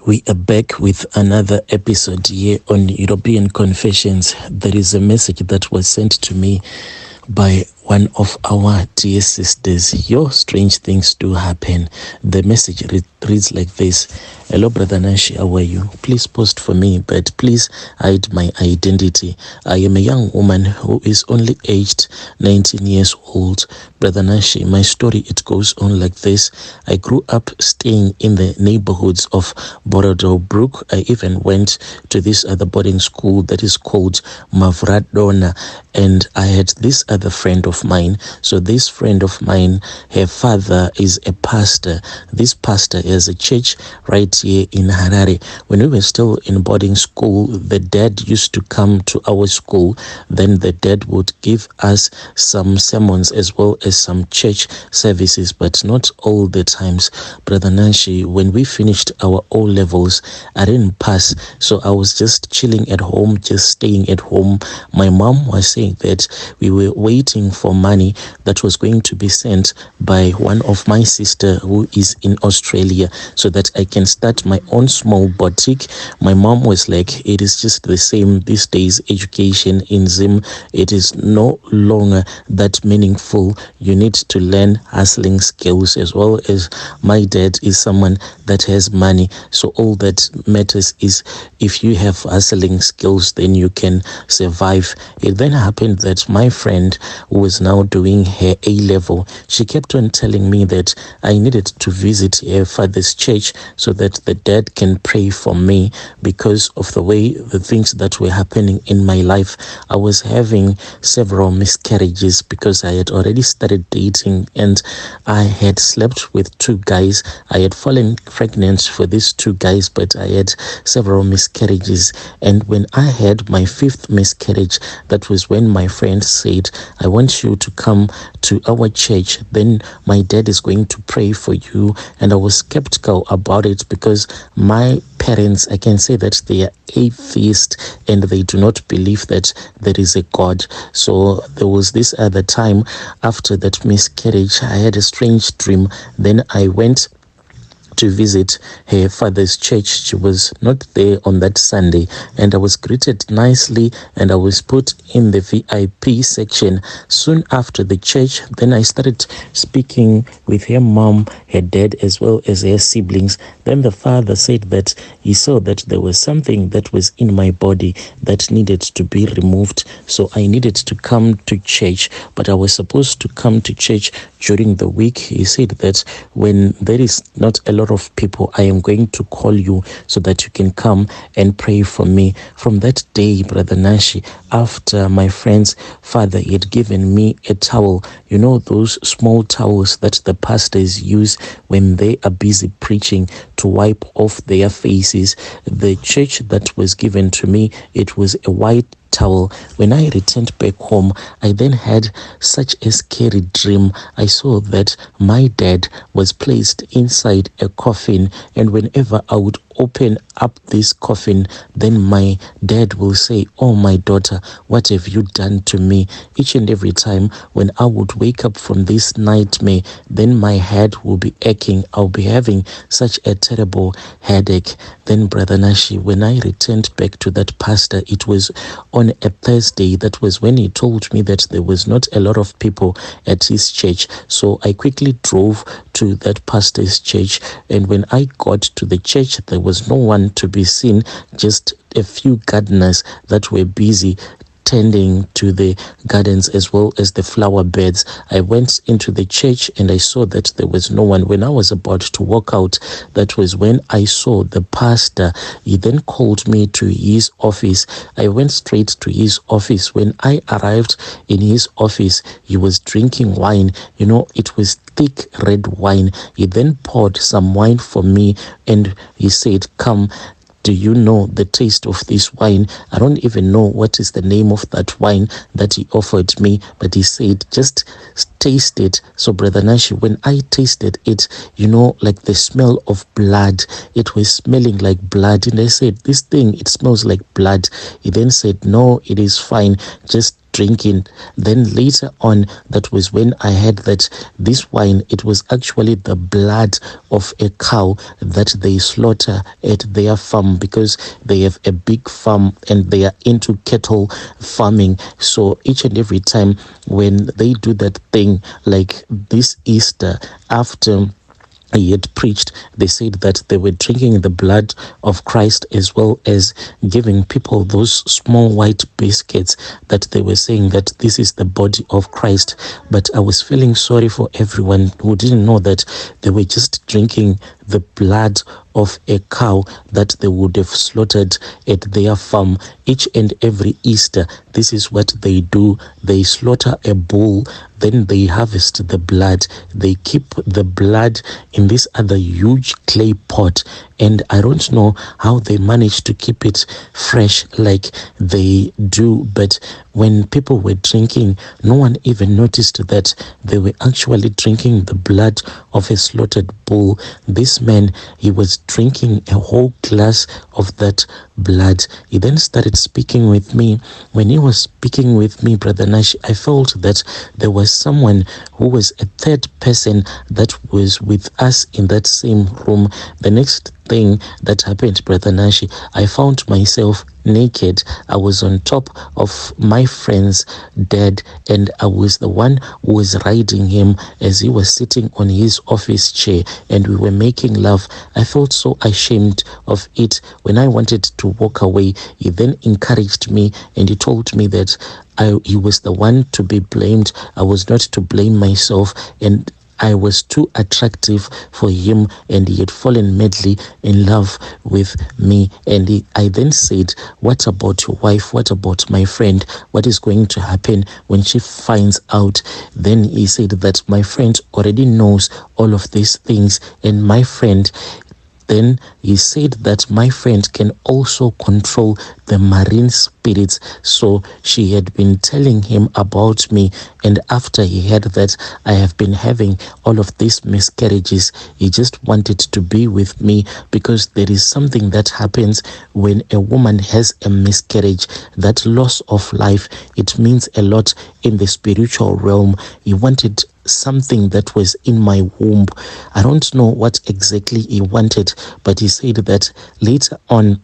We are back with another episode here on European Confessions. There is a message that was sent to me by one of our dear sisters. Your strange things do happen. The message reads like this. Hello, Brother Nashi, how are you? Please post for me, but please hide my identity. I am a young woman who is only aged 19 years old. Brother Nashi, my story, it goes on like this. I grew up staying in the neighborhoods of Brook. I even went to this other boarding school that is called Mavradona, and I had this other friend of mine. So this friend of mine, her father is a pastor. This pastor has a church right here in Harare. When we were still in boarding school, the dad used to come to our school. Then the dad would give us some sermons as well as some church services, but not all the times. Brother Nashi, when we finished our O levels, I didn't pass, so I was just chilling at home, just staying at home. My mom was saying that we were waiting for money that was going to be sent by one of my sister who is in Australia so that I can start my own small boutique. My mom was like, it is just the same these days. Education in Zim, it is no longer that meaningful. You need to learn hustling skills, as well as my dad is someone that has money. So all that matters is if you have hustling skills, then you can survive. It then happened that my friend, who was now doing her A level, she kept on telling me that I needed to visit her father's church so that the dad can pray for me because of the way the things that were happening in my life. I was having several miscarriages because I had already started dating and I had slept with two guys. I had fallen pregnant for these two guys, but I had several miscarriages. And when I had my fifth miscarriage, that was when my friend said, I want you to come to our church, then my dad is going to pray for you. And I was skeptical about it because my parents, I can say that they are atheist and they do not believe that there is a God. So there was this other time after that miscarriage, I had a strange dream. Then I went to visit her father's church. She was not there on that Sunday, and I was greeted nicely and I was put in the VIP section. Soon after the church, then I started speaking with her mom, her dad, as well as her siblings. Then the father said that he saw that there was something that was in my body that needed to be removed. So I needed to come to church, but I was supposed to come to church during the week. He said that when there is not a lot of people, I am going to call you so that you can come and pray for me. From that day, Brother Nashi, after my friend's father had given me a towel, you know, those small towels that the pastors use when they are busy preaching to wipe off their faces. The church that was given to me, it was a white towel. When I returned back home, I then had such a scary dream. I saw that my dad was placed inside a coffin, and whenever I would open up this coffin, then my dad will say, oh, my daughter, what have you done to me? Each and every time when I would wake up from this nightmare, then my head will be aching. I'll be having such a terrible headache. Then, Brother Nashi, when I returned back to that pastor, it was on a Thursday. That was when he told me that there was not a lot of people at his church. So I quickly drove to that pastor's church, and when I got to the church, there was no one to be seen, just a few gardeners that were busy tending to the gardens as well as the flower beds. I went into the church and I saw that there was no one. When I was about to walk out, that was when I saw the pastor. He then called me to his office. I went straight to his office. When I arrived in his office, he was drinking wine. You know, it was thick red wine. He then poured some wine for me and he said, come, do you know the taste of this wine? I don't even know what is the name of that wine that he offered me, but he said, just taste it. So, Brother Nashi, when I tasted it, you know, like the smell of blood, it was smelling like blood. And I said, this thing, it smells like blood. He then said, no, it is fine. Just drinking. Then later on, that was when I heard that this wine, it was actually the blood of a cow that they slaughter at their farm, because they have a big farm and they are into cattle farming. So each and every time when they do that thing, like this Easter, after he had preached, they said that they were drinking the blood of Christ, as well as giving people those small white biscuits that they were saying that this is the body of Christ. But I was feeling sorry for everyone who didn't know that they were just drinking the blood of a cow that they would have slaughtered at their farm. Each and every Easter, this is what they do. They slaughter a bull, then they harvest the blood. They keep the blood in this other huge clay pot, and I don't know how they manage to keep it fresh like they do. But when people were drinking, no one even noticed that they were actually drinking the blood of a slaughtered bull. This man, he was drinking a whole glass of that blood. He then started speaking with me. When he was speaking with me, Brother Nash, I felt that there was someone who was a third person that was with us in that same room. The next thing that happened, Brother Nashi, I found myself naked. I was on top of my friend's dad, and I was the one who was riding him as he was sitting on his office chair, and we were making love. I felt so ashamed of it. When I wanted to walk away, he then encouraged me, and he told me that he was the one to be blamed. I was not to blame myself, and I was too attractive for him, and he had fallen madly in love with me. And I then said, what about your wife? What about my friend? What is going to happen when she finds out? Then he said that my friend already knows all of these things, and my friend, then he said that my friend can also control the marine spirits. So she had been telling him about me, and after he heard that I have been having all of these miscarriages, he just wanted to be with me, because there is something that happens when a woman has a miscarriage. That loss of life, it means a lot in the spiritual realm. He wanted something that was in my womb. I don't know what exactly he wanted, but he said that later on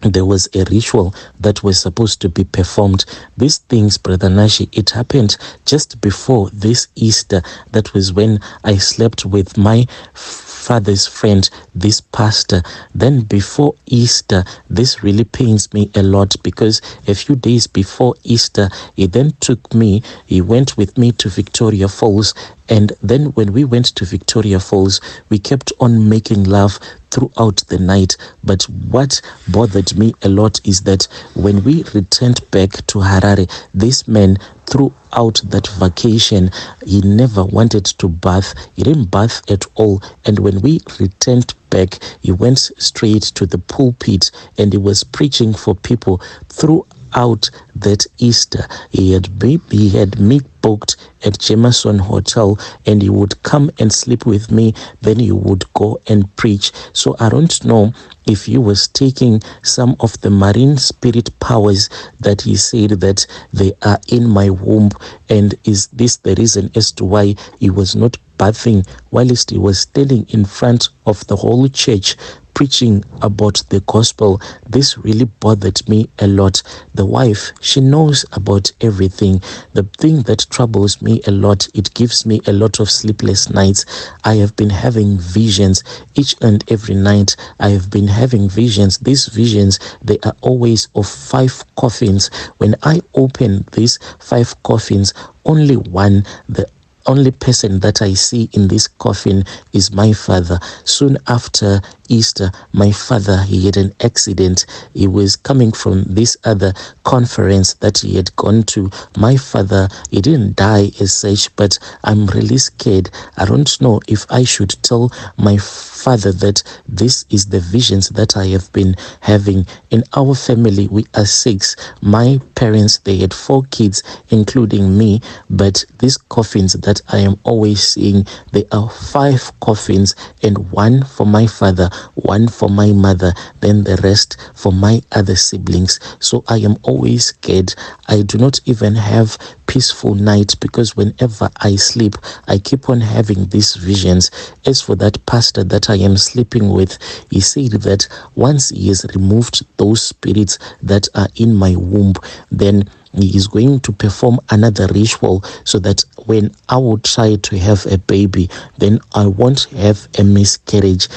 there was a ritual that was supposed to be performed. These things, Brother Nashi, it happened just before this Easter. That was when I slept with my father's friend, this pastor. Then before Easter, this really pains me a lot, because a few days before Easter, he went with me to Victoria Falls. And then when we went to Victoria Falls, we kept on making love throughout the night. But what bothered me a lot is that when we returned back to Harare, this man, throughout that vacation, he never wanted to bath. He didn't bath at all. And when we returned back, he went straight to the pulpit, and he was preaching for people throughout that Easter. He had me booked at Jameson Hotel, and he would come and sleep with me. Then he would go and preach. So I don't know if he was taking some of the marine spirit powers that he said that they are in my womb, and is this the reason as to why he was not bathing whilst he was standing in front of the whole church preaching about the gospel. This really bothered me a lot. The wife, she knows about everything. The thing that troubles me a lot, it gives me a lot of sleepless nights. I have been having visions each and every night. I have been having visions. These visions, they are always of 5 coffins. When I open these 5 coffins, only one, the only person that I see in this coffin is my father. Soon after Easter, my father, he had an accident. He was coming from this other conference that he had gone to. My father, he didn't die as such, but I'm really scared. I don't know if I should tell my father that this is the visions that I have been having. In our family, we are 6. My parents, they had 4 kids, including me, but these coffins that I am always seeing, they are 5 coffins, and one for my father, one for my mother, then the rest for my other siblings. So I am always scared. I do not even have peaceful night because whenever I sleep, I keep on having these visions. As for that pastor that I am sleeping with, he said that once he has removed those spirits that are in my womb, then he is going to perform another ritual so that when I will try to have a baby, then I won't have a miscarriage.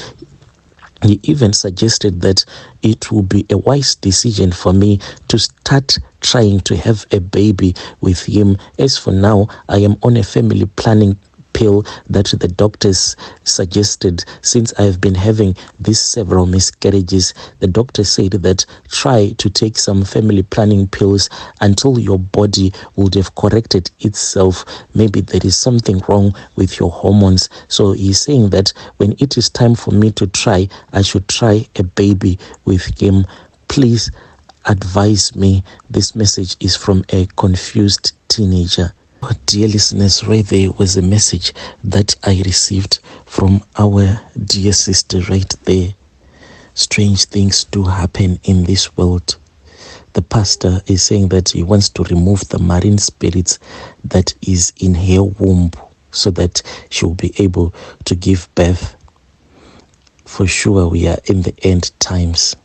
He even suggested that it will be a wise decision for me to start trying to have a baby with him. As for now, I am on a family planning pill that the doctors suggested. Since I've been having these several miscarriages, the doctor said that try to take some family planning pills until your body would have corrected itself. Maybe there is something wrong with your hormones. So he's saying that when it is time for me to try, I should try a baby with him. Please advise me. This message is from a confused teenager. Dear listeners, right there was a message that I received from our dear sister right there. Strange things do happen in this world. The pastor is saying that he wants to remove the marine spirits that is in her womb so that she will be able to give birth. For sure, we are in the end times.